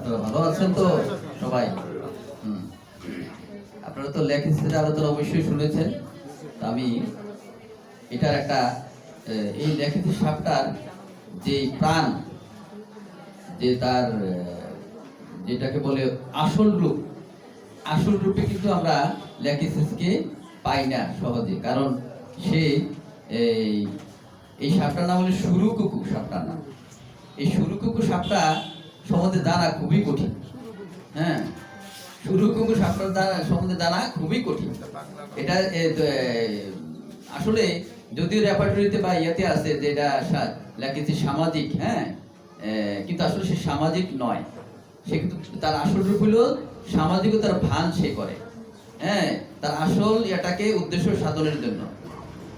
আপনারা ভালো আছেন তো সবাই? আপনারা তো ল্যাকিসিসের আলোচনা অবশ্যই শুনেছেন। আমি এটার একটা এই ল্যাকিসিস সাপটার যে প্রাণ, যে তার যেটাকে বলে আসল রূপ, আসল রূপে কিন্তু আমরা ল্যাকিসিসকে পাই না সহজে। কারণ সে এই সাপটার নাম হলো সুরুকুকু সাপটার নাম। এই সুরুকুকু সাপটা সম্বন্ধে জানা খুবই কঠিন। হ্যাঁ, সুরুকুকু সাপটার সম্বন্ধে জানা খুবই কঠিন। এটা আসলে যদিও রেপার্টরিতে বা ইয়েতে আছে যে এটা লেখেছে সামাজিক, হ্যাঁ, কিন্তু আসলে সে সামাজিক নয়। সে কিন্তু তার আসল রূপ হলো সামাজিকতার ভান সে করে। হ্যাঁ, তার আসল এটাকে উদ্দেশ্য সাধনের জন্য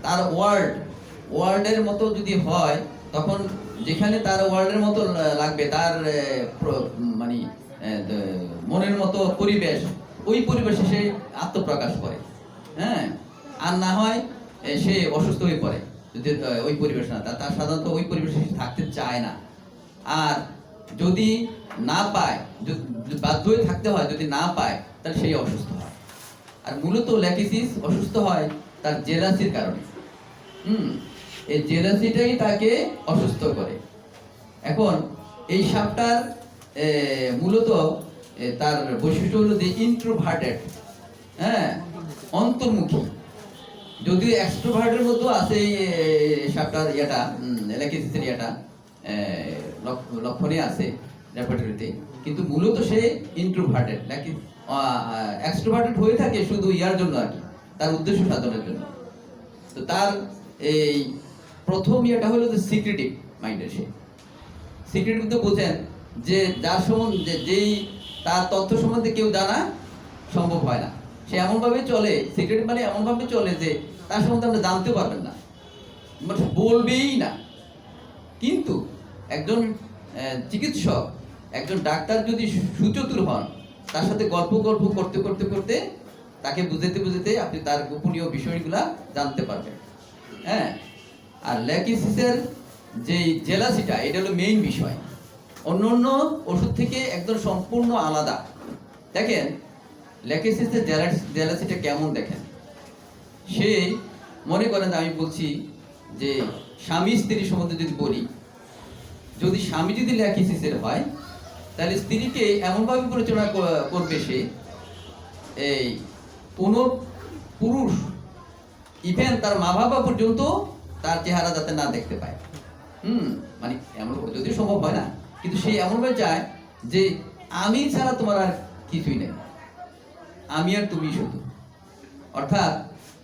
তার ওয়ার্ল্ডের মতো যদি হয়, তখন যেখানে তার ওয়ার্ল্ডের মতো লাগবে, তার মানে মনের মতো পরিবেশ, ওই পরিবেশে সে আত্মপ্রকাশ করে। হ্যাঁ, আর না হয় সে অসুস্থ হয়ে পড়ে যদি ওই পরিবেশ না, তার সাধারণত ওই পরিবেশে সে থাকতে চায় না। আর যদি না পায়, বাধ্য হয়ে থাকতে হয়, যদি না পায় তাহলে সেই অসুস্থ হয়। আর মূলত ল্যাকিসিস অসুস্থ হয় তার জেলাসির কারণে। এই জেলাসিটাই তাকে অসুস্থ করে। এখন এই সাপটার মূলত তার বৈশিষ্ট্য হলো যে ইন্ট্রোভার্টেড, হ্যাঁ, অন্তর্মুখী। যদিও এক্সট্রোভার্টের মধ্যে আছে এই সাপটার ইয়েটা, ল্যাকিসিসের ইয়েটা লক্ষণে আছে রেপার্টরিতে, কিন্তু মূলত সে ইন্ট্রোভার্টেড। এক্সট্রোভার্টেড হয়ে থাকে শুধু ইয়ার জন্য আর কি, তার উদ্দেশ্য সাধনের জন্য। তো তার এই প্রথম ইয়েটা হলো যে সিক্রেটিভ মাইন্ডের। সে সিক্রেটিভ তো বোঝেন যে যার সম্বন্ধে যেই তার তথ্য সম্বন্ধে কেউ জানা সম্ভব হয় না, সে এমনভাবে চলে, সিক্রেটিভ মানে এমনভাবে চলে যে তার সম্বন্ধে আমরা জানতেও পারবেন না, বলবেই না। কিন্তু একজন চিকিৎসক, একজন ডাক্তার যদি সুচতুর হন, তার সাথে গল্প করতে করতে করতে তাকে বুঝাতে আপনি তার গোপনীয় বিষয়গুলা জানতে পারবেন। হ্যাঁ, আর ল্যাকিসিসের যে জেলাসিটা, এটা হলো মেইন বিষয়। অন্য ওষুধ থেকে একদম সম্পূর্ণ আলাদা। দেখেন ল্যাকিসিসের জেলাসিটা কেমন, দেখেন। সে মনে করেন, আমি বলছি যে স্বামী স্ত্রী সম্বন্ধে যদি বলি, যদি স্বামী যদি ল্যাকিসিসের হয়, তাহলে স্ত্রীকে এমনভাবে পরিচালনা করবে সে, এই কোনো পুরুষ ইভেন তার মা বাবা পর্যন্ত তার চেহারা যাতে না দেখতে পায়। মানে এমন যদিও সম্ভব হয় না, কিন্তু সে এমনভাবে চায় যে আমি ছাড়া তোমার আর কিছুই নেই, আমি আর তুমি শুধু। অর্থাৎ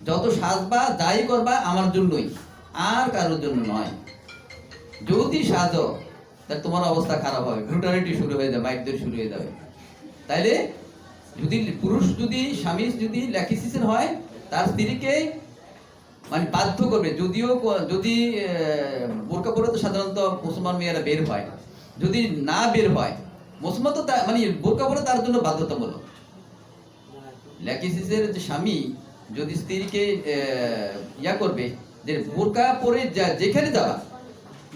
যত সাজবা যাই করবা আমার জন্যই, আর কারোর জন্য নয়। যদি সাজো তাহলে তোমার অবস্থা খারাপ হবে, ব্রুটালিটি শুরু হয়ে যাবে, মাইকদের শুরু হয়ে যাবে। তাইলে যদি পুরুষ, যদি স্বামী যদি ল্যাকিসিসের হয়, তার স্ত্রীকে মানে বাধ্য করবে, যদিও যদি বোরকা পরে তো সাধারণত মুসলমান মেয়েরা বের হয়, যদি না বের হয়, মুসলমান তো মানে বোরকা পরে তার জন্য বাধ্যতামূলক। ল্যাকিসিসের যে স্বামী যদি স্ত্রীকে ইয়া করবে যে বোরকা পরে যেখানে যাওয়া,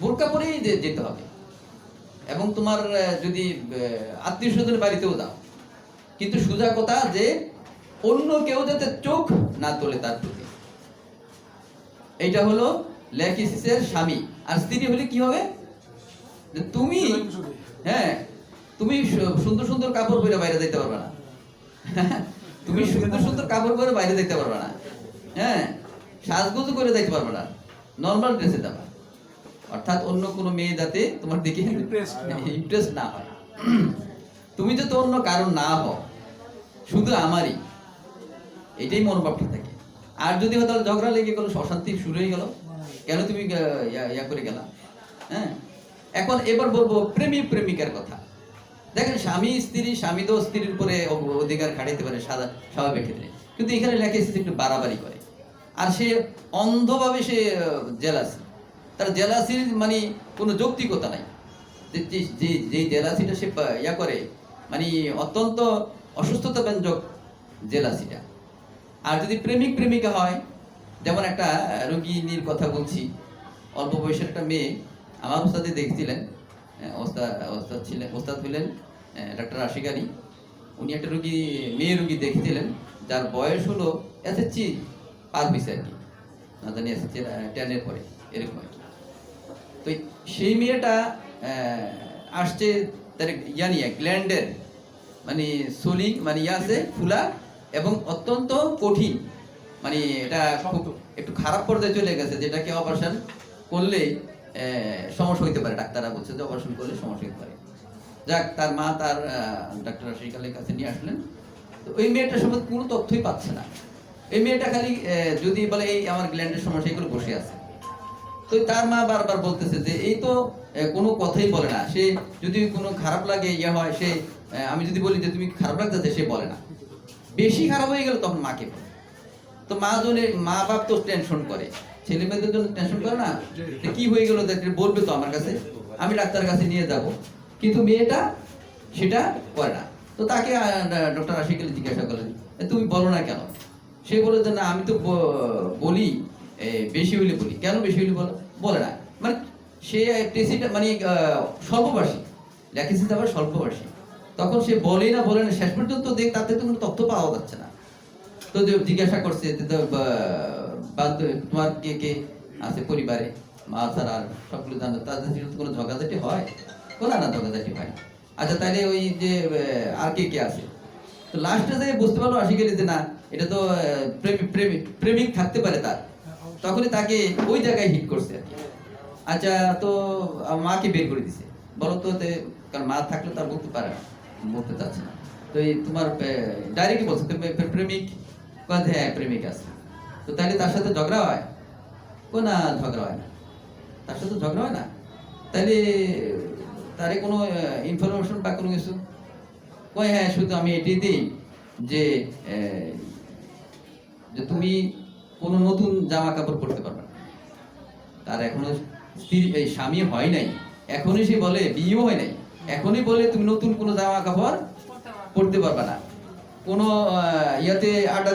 বোরকা পরেই যেতে হবে, এবং তোমার যদি আত্মীয় স্বজনের বাড়িতেও যাও, কিন্তু সোজা কথা যে অন্য কেউ যাতে চোখ না তোলে তার প্রতি। এইটা হলো ল্যাকিসিসের স্বামী। আর স্ত্রী হলে কি হবে, যে তুমি, হ্যাঁ, তুমি সুন্দর সুন্দর কাপড় পরে বাইরে যেতে পারবে না। তুমি সুন্দর সুন্দর কাপড় পরে বাইরে যেতে পারবে না, হ্যাঁ, সাজগোজ করে যেতে পারবে না, নর্মাল ড্রেসে যাবা। অর্থাৎ অন্য কোনো মেয়ে যাতে তোমার দিকে ইমপ্রেস না হয়, তুমি যাতে অন্য কারণ না হও, শুধু আমারই, এটাই মনোভাবটা থাকে। আর যদি হয়তো ঝগড়া লেগে গেল, অশান্তি শুরু হয়ে গেল, কেন তুমি ইয়া করে গেলা। হ্যাঁ, এখন এবার বলবো প্রেমিকার কথা। দেখেন স্বামী তো স্ত্রীর উপরে অধিকার খাটাইতে পারে স্বাভাবিক ক্ষেত্রে, কিন্তু এখানে ল্যাকিসিস একটু বাড়াবাড়ি করে। আর সে অন্ধভাবে সে জেলাসি, তার জেলাসির মানে কোনো যৌক্তিকতা নাই। যে জেলাসিটা সে ইয়া করে, মানে অত্যন্ত অসুস্থতা ব্যঞ্জক জেলাসিটা। আর যদি প্রেমিকা হয়, যেমন একটা রোগীর কথা বলছি, অল্প বয়সের একটা মেয়ে, আমার ওস্তাদে দেখছিলেন, ওস্তাদ হইলেন ডাক্তার আশিক আলী, উনি একটা রুগী, মেয়ে রুগী দেখেছিলেন যার বয়স হলো এসএসসি পার হয়েছে আর কি, না জানি এসএসসি 10 পরে এরকম আর কি। তো সেই মেয়েটা আসছে তার নিয়ে গ্ল্যান্ডের মানে সলি মানে আছে ফুলা এবং অত্যন্ত কঠিন, মানে এটা খুব একটু খারাপ পর্যায়ে চলে গেছে, যেটাকে অপারেশন করলে সমস্যা হইতে পারে। ডাক্তাররা বলছে যে অপারেশন করলে সমস্যা হতে পারে। যাক, তার মা তার ডাক্তার আশিক আলীর কাছে নিয়ে আসলেন। তো ওই মেয়েটার সম্বন্ধে কোনো তথ্যই পাচ্ছে না। এই মেয়েটা খালি যদি বলে এই আমার গ্ল্যান্ডের সমস্যা, এগুলো বসে আছে। তো তার মা বারবার বলতেছে যে এই তো কোনো কথাই বলে না, সে যদি কোনো খারাপ লাগে হয় সে, আমি যদি বলি যে তুমি খারাপ লাগতেছে, সে বলে না। বেশি খারাপ হয়ে গেল তখন মাকে বলে। তো মা বাপ তো টেনশন করে, ছেলে মেয়েদের জন্য টেনশন করে না, কি হয়ে গেল বলবে তো আমার কাছে, আমি ডাক্তারের কাছে নিয়ে যাব। কিন্তু মেয়েটা সেটা করে না। তো তাকে ডক্টর আশিক আলী জিজ্ঞাসা করলেন, তুমি বলো না কেন? সে বলে যে না, আমি তো বলি, বেশি হইলে বলি। কেন বেশি হইলে বলে না? মানে সে টেসিটা মানে স্বল্পভাষী, লেখেছি আবার স্বল্পভাষী। তখন সে বলে না শেষ পর্যন্ত দেখ তাতে তো কোনো তথ্য পাওয়া যাচ্ছে না। তো জিজ্ঞাসা করছে তোমার কে কে আছে পরিবারে, মা ছাড়া আর সকলে জানো, তাদের কোনো ঝগড়াঝাটি হয়? বলে না, ঝগড়াঝাটি হয়। আচ্ছা, তাহলে ওই যে আর কে কে আছে? তো লাস্টে যে বুঝতে পারলো আশিক আলী যে না, এটা তো প্রেমিক থাকতে পারে তার। তখনই তাকে ওই জায়গায় হিট করছে আর কি। আচ্ছা, তো মাকে বের করে দিছে। বলো তো, কারণ মা থাকলে তার বলতে পারে না, বলতে চাচ্ছে না। তো এই তোমার ডাইরেক্টলি বলছে প্রেমিক? হ্যাঁ, প্রেমিক আছে। তো তাহলে তার সাথে ঝগড়া হয়? না, ঝগড়া হয় না। তার সাথে ঝগড়া হয় না? তাহলে তারে কোনো ইনফরমেশন বা কোনো কিছু? হ্যাঁ, শুধু আমি এটি দিই যে তুমি কোনো নতুন জামা কাপড় পরতে পারবে না। তার এখনো স্বামী হয় নাই, এখনই সে বলে, বিয়েও হয় নাই, এখনই বলে তুমি নতুন কোনো জামা কাপড় পরতে পারবে না। কোনো ইয়াতে আড্ডা